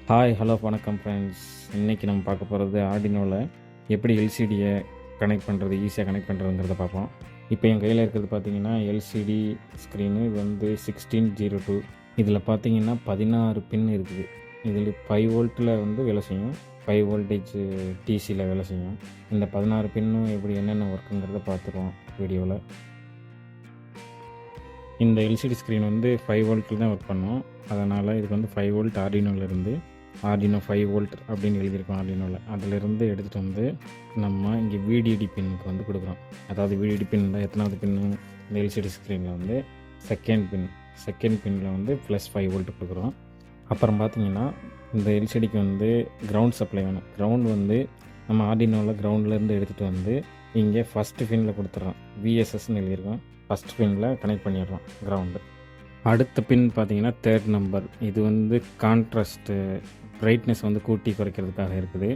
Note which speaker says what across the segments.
Speaker 1: Hi hello வணக்கம் friends. இன்றைக்கி நம்ம பார்க்க போகிறது ஆர்டினோவில் எப்படி எல்சிடியை கனெக்ட் பண்ணுறது, ஈஸியாக கனெக்ட் பண்ணுறதுங்கிறத பார்ப்போம். இப்போ என் கையில் இருக்கிறது பார்த்தீங்கன்னா எல்சிடி ஸ்க்ரீனு. இது வந்து 1602. இதில் பார்த்தீங்கன்னா 16 பின் இருக்குது. இதில் 5 வோல்ட்டில் வந்து வேலை செய்யும், 5 வோல்டேஜ் டிசியில் வேலை செய்யும். இந்த 16 பின்னும் எப்படி என்னென்ன ஒர்க்குங்கிறத பார்த்துருவோம் வீடியோவில். இந்த எல்சிடி ஸ்க்ரீன் வந்து 5 வோல்ட்டில் தான் ஒர்க் பண்ணும். அதனால் இதுக்கு வந்து 5 வோல்ட் ஆர்டினோவிலேருந்து ஆர்டினோ 5 வோல்ட் அப்படின்னு எழுதியிருக்கோம் ஆர்டினோவில். அதிலிருந்து எடுத்துகிட்டு வந்து நம்ம இங்கே விடிடி பின்னுக்கு வந்து கொடுக்குறோம். அதாவது விடிடி பின்னில் எத்தனாவது பின்னு இந்த எல்சிடி ஸ்க்ரீனில் வந்து செகண்ட் பின்னில் வந்து +5 வோல்ட் கொடுக்குறோம். அப்புறம் பார்த்திங்கன்னா இந்த எல்சிடிக்கு வந்து கிரவுண்ட் சப்ளை வேணும். கிரவுண்ட் வந்து நம்ம ஆர்டினோவில் கிரவுண்ட்லேருந்து எடுத்துகிட்டு வந்து இங்கே ஃபஸ்ட்டு பின்னில் கொடுத்துட்றோம். விஎஸ்எஸ்ன்னு எழுதியிருக்கோம். ஃபஸ்ட் பின்னில் கனெக்ட் பண்ணிடுறோம் கிரவுண்டு. அடுத்த பின் பார்த்திங்கன்னா 3rd நம்பர். இது வந்து கான்ட்ராஸ்ட்டு பிரைட்னஸ் வந்து கூட்டி குறைக்கிறதுக்காக இருக்குது.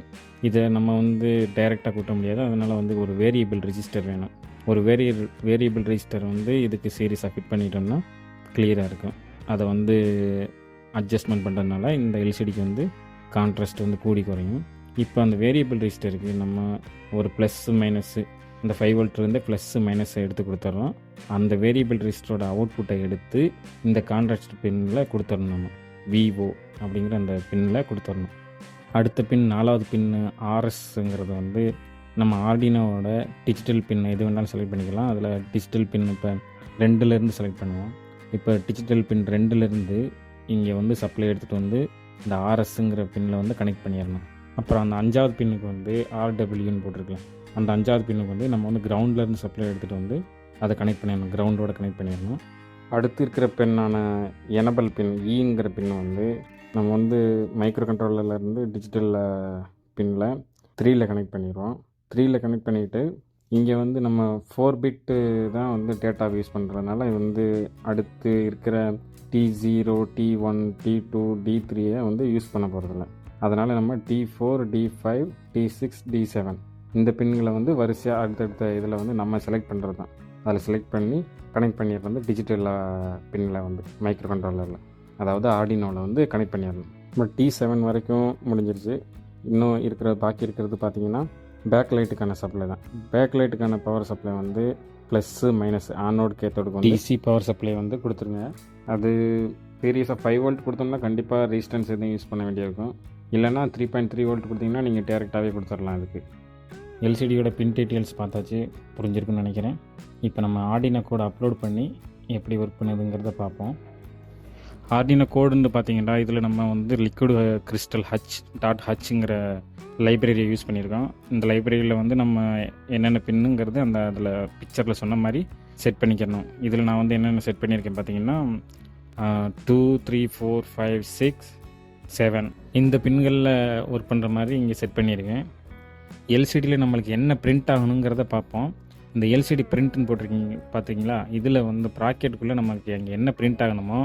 Speaker 1: இதை நம்ம வந்து டைரெக்டாக கூட்ட முடியாது. அதனால் வந்து ஒரு வேரியபிள் ரெஜிஸ்டர் வேணும். ஒரு வேரியபிள் ரெஜிஸ்டர் வந்து இதுக்கு சீரியஸாக ஃபிட் பண்ணிட்டோம்னா கிளியராக இருக்கும். அதை வந்து அட்ஜஸ்ட்மெண்ட் பண்ணுறதுனால இந்த எல்சிடிக்கு வந்து கான்ட்ராஸ்ட் வந்து கூடி குறையும். இப்போ அந்த வேரியபிள் ரெஜிஸ்டருக்கு நம்ம ஒரு ப்ளஸ்ஸு மைனஸ்ஸு இந்த 5 வோல்ட்லேருந்து ப்ளஸ்ஸு மைனஸை எடுத்து கொடுத்துட்றோம். அந்த வேரியபிள் ரெஜிஸ்டரோட அவுட்புட்டை எடுத்து இந்த கான்ட்ராஸ்ட் பின்னில் கொடுத்துடணும். நம்ம விஓ அப்படிங்கிற அந்த பின்னில் கொடுத்துடணும். அடுத்த பின் 4வது பின்னு ஆர்எஸ்ங்கிறது வந்து நம்ம ஆர்டினோவோட டிஜிட்டல் பின் எது வேணாலும் செலக்ட் பண்ணிக்கலாம். அதில் டிஜிட்டல் பின் இப்போ 2லேருந்து செலக்ட் பண்ணுவோம். இப்போ டிஜிட்டல் பின் 2லேருந்து இங்கே வந்து சப்ளை எடுத்துகிட்டு வந்து இந்த ஆர்எஸ்ங்கிற பின்னில் வந்து கனெக்ட் பண்ணிடணும். அப்புறம் அந்த 5வது பின்னுக்கு வந்து ஆர்டபிள்யூன்னு போட்டிருக்கலாம். அந்த 5வது பின்னுக்கு வந்து நம்ம வந்து கிரவுண்ட்லேருந்து சப்ளை எடுத்துகிட்டு வந்து அதை கனெக்ட் பண்ணிடணும், கிரவுண்டோட கனெக்ட் பண்ணிடணும். அடுத்து இருக்கிற பின்னான எனபிள் பின் ஈங்கிற பின் வந்து நம்ம வந்து மைக்ரோ கண்ட்ரோலர்லேருந்து டிஜிட்டல் பின்னில் 3ல் கனெக்ட் பண்ணிடுவோம். 3ல் கனெக்ட் பண்ணிவிட்டு இங்கே வந்து நம்ம 4 பிட்டு தான் வந்து டேட்டாவை யூஸ் பண்ணுறதுனால இது வந்து அடுத்து இருக்கிற T0, T1, T2, D3 வந்து யூஸ் பண்ண போகிறதில்ல. அதனால் நம்ம T4, D5, T6, D7 இந்த பின்களை வந்து வரிசையாக அடுத்தடுத்த இதில் வந்து நம்ம செலக்ட் பண்ணுறது தான். அதில் செலக்ட் பண்ணி கனெக்ட் பண்ணிடுறது வந்து டிஜிட்டல் பின்னில் வந்து மைக்ரோ கண்ட்ரோலரில், அதாவது ஆர்டினோவில் வந்து கனெக்ட் பண்ணிடணும். இப்போ T7 வரைக்கும் முடிஞ்சிருச்சு. இன்னும் பாக்கி இருக்கிறது பார்த்திங்கன்னா பேக் லைட்டுக்கான சப்ளை தான். பேக் லைட்டுக்கான பவர் சப்ளை வந்து ப்ளஸ்ஸு மைனஸ் ஆனோட் கேத்தோடுக்கு வந்து டிசி பவர் சப்ளை வந்து கொடுத்துருங்க. அது சீரியஸாக 5 வோல்ட் கொடுத்தோம்னா கண்டிப்பாக ரெசிஸ்டன்ஸ் எதுவும் யூஸ் பண்ண வேண்டியிருக்கும். இல்லைனா 3.3 வோல்ட் கொடுத்திங்கன்னா நீங்கள் டேரெக்டாகவே கொடுத்துடலாம். அதுக்கு எல்சிடியோட பின் டீட்டெயில்ஸ் பார்த்தாச்சு, புரிஞ்சிருக்குன்னு நினைக்கிறேன். இப்போ நம்ம ஆர்டினோ கோடை அப்லோட் பண்ணி எப்படி ஒர்க் பண்ணுதுங்கிறத பார்ப்போம். ஆர்டினோ கோடுன்னு பார்த்தீங்கன்னா இதில் நம்ம வந்து லிக்விட் கிறிஸ்டல் h.hங்கிற லைப்ரரியை யூஸ் பண்ணியிருக்கோம். இந்த லைப்ரரியில் வந்து நம்ம என்னென்ன பின்னுங்கிறது அந்த அதில் பிக்சரில் சொன்ன மாதிரி செட் பண்ணிக்கணும். இதில் நான் வந்து என்னென்ன செட் பண்ணியிருக்கேன் பார்த்தீங்கன்னா 2, 3, 4, 5, 6, 7 இந்த பின்களில் ஒர்க் பண்ணுற மாதிரி இங்கே செட் பண்ணியிருக்கேன். எல்சிடியில் நம்மளுக்கு என்ன பிரிண்ட் ஆகணுங்கிறத பார்ப்போம். இந்த எல்சிடி பிரிண்ட்னு போட்டிருக்கீங்க பார்த்தீங்களா, இதில் வந்து ப்ராக்கெட்டுக்குள்ளே நமக்கு அங்கே என்ன பிரிண்ட் ஆகணுமோ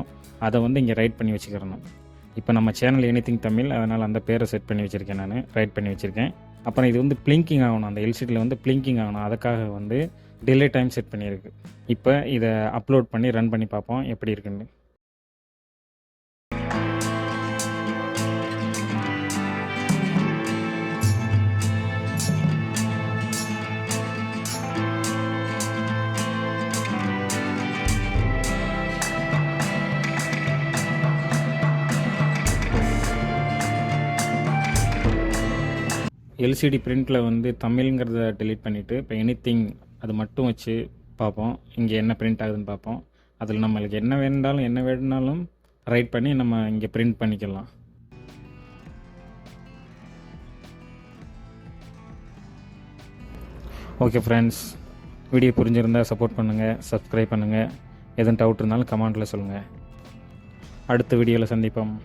Speaker 1: அதை வந்து இங்கே ரைட் பண்ணி வச்சுக்கிறணும். இப்போ நம்ம சேனல் எனிதிங் தமிழ், அதனால் அந்த பேரை செட் பண்ணி வச்சுருக்கேன், நான் ரைட் பண்ணி வச்சுருக்கேன். அப்புறம் இது வந்து பிளிங்கிங் ஆகணும், அந்த எல்சிடியில் வந்து பிளிங்கிங் ஆகணும். அதுக்காக வந்து டிலே டைம் செட் பண்ணியிருக்கு. இப்போ இதை அப்லோட் பண்ணி ரன் பண்ணி பார்ப்போம் எப்படி இருக்குன்னு. எல்சிடி பிரிண்டில் வந்து தமிழ்ங்கிறத டெலீட் பண்ணிவிட்டு இப்போ எனிதிங் அது மட்டும் வச்சு பார்ப்போம். இங்கே என்ன பிரிண்ட் ஆகுதுன்னு பார்ப்போம். அதில் நம்மளுக்கு என்ன வேணுனாலும் ரைட் பண்ணி நம்ம இங்கே பிரிண்ட் பண்ணிக்கலாம். ஓகே ஃப்ரெண்ட்ஸ், வீடியோ புரிஞ்சிருந்தால் சப்போர்ட் பண்ணுங்கள், சப்ஸ்கிரைப் பண்ணுங்கள். எதுவும் டவுட் இருந்தாலும் கமெண்ட்டில் சொல்லுங்கள். அடுத்த வீடியோவில் சந்திப்போம்.